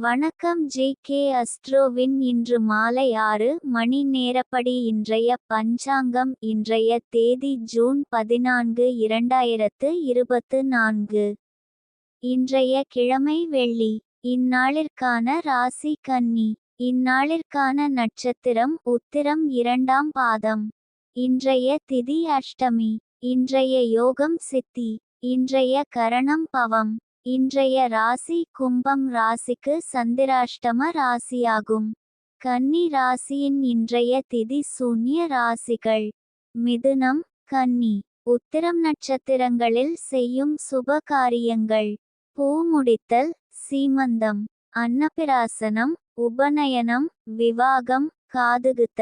வணக்கம் ஜே.கே. அஸ்ட்ரோவின் இன்று மாலை 6 மணி நேரப்படி இன்றைய பஞ்சாங்கம். இன்றைய தேதி ஜூன் 14 2024. இன்றைய கிழமை வெள்ளி. இந்நாளிற்கான ராசி கன்னி. இந்நாளிற்கான நட்சத்திரம் உத்திரம் 2ஆம் பாதம். இன்றைய திதி அஷ்டமி. இன்றைய யோகம் சித்தி. இன்றைய கரணம் பவம். இன்றைய ராசி கும்பம் ராசிக்கு சந்திராஷ்டம ராசியாகும். கன்னி ராசியின் இன்றைய திதி சூன்ய ராசிகள்: மிதுனம், கன்னி. உத்திரம் நட்சத்திரங்களில் செய்யும் சுப காரியங்கள்: பூ முடித்தல், சீமந்தம், அன்னபிராசனம், உபநயனம், விவாகம், காதுகுத்த,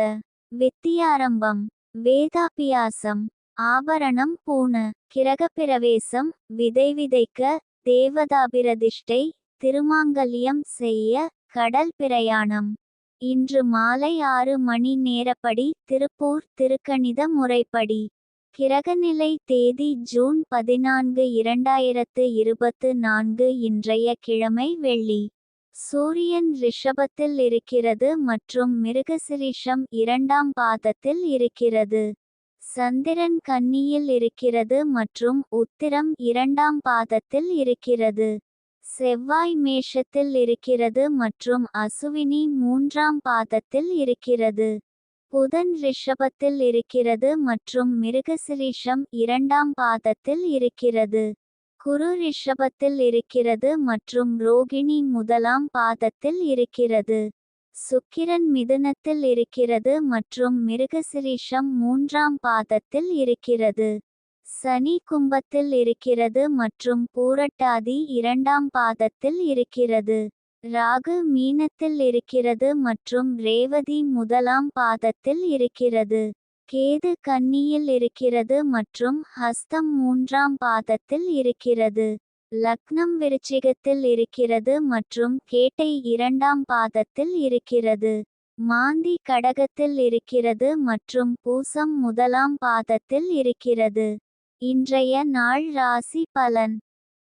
வித்தியாரம்பம், வேதாபியாசம், ஆபரணம் பூண, கிரகப்பிரவேசம், விதை விதைக்க, தேவதாபிரதிஷ்டை, திருமாங்கல்யம் செய்ய, கடல் பிரயாணம். இன்று மாலை 6 மணி நேரப்படி திருப்பூர் திருக்கணித முறைப்படி. கிரகநிலை தேதி ஜூன் 14 2024. இன்றைய கிழமை வெள்ளி. சூரியன் ரிஷபத்தில் இருக்கிறது மற்றும் மிருகசிரீஷம் 2ஆம் பாதத்தில் இருக்கிறது. சந்திரன் கன்னியில் இருக்கிறது மற்றும் உத்திரம் 2ஆம் பாதத்தில் இருக்கிறது. செவ்வாய் மேஷத்தில் இருக்கிறது மற்றும் அசுவினி 3ஆம் பாதத்தில் இருக்கிறது. புதன் ரிஷபத்தில் இருக்கிறது மற்றும் மிருகசிரீஷம் 2ஆம் பாதத்தில் இருக்கிறது. குரு ரிஷபத்தில் இருக்கிறது மற்றும் ரோகிணி 1ஆம் பாதத்தில் இருக்கிறது. சுக்கிரன் மிதுனத்தில் இருக்கிறது மற்றும் மிருகசிரீஷம் 3ஆம் பாதத்தில் இருக்கிறது. சனி கும்பத்தில் இருக்கிறது மற்றும் பூரட்டாதி 2ஆம் பாதத்தில் இருக்கிறது. ராகு மீனத்தில் இருக்கிறது மற்றும் ரேவதி 1ஆம் பாதத்தில் இருக்கிறது. கேது கன்னியில் இருக்கிறது மற்றும் ஹஸ்தம் 3ஆம் பாதத்தில் இருக்கிறது. லக்னம் விருச்சிகத்தில் இருக்கிறது மற்றும் கேட்டை 2ஆம் பாதத்தில் இருக்கிறது. மாந்தி கடகத்தில் இருக்கிறது மற்றும் பூசம் 1ஆம் பாதத்தில் இருக்கிறது. இன்றைய நாள் ராசி பலன்: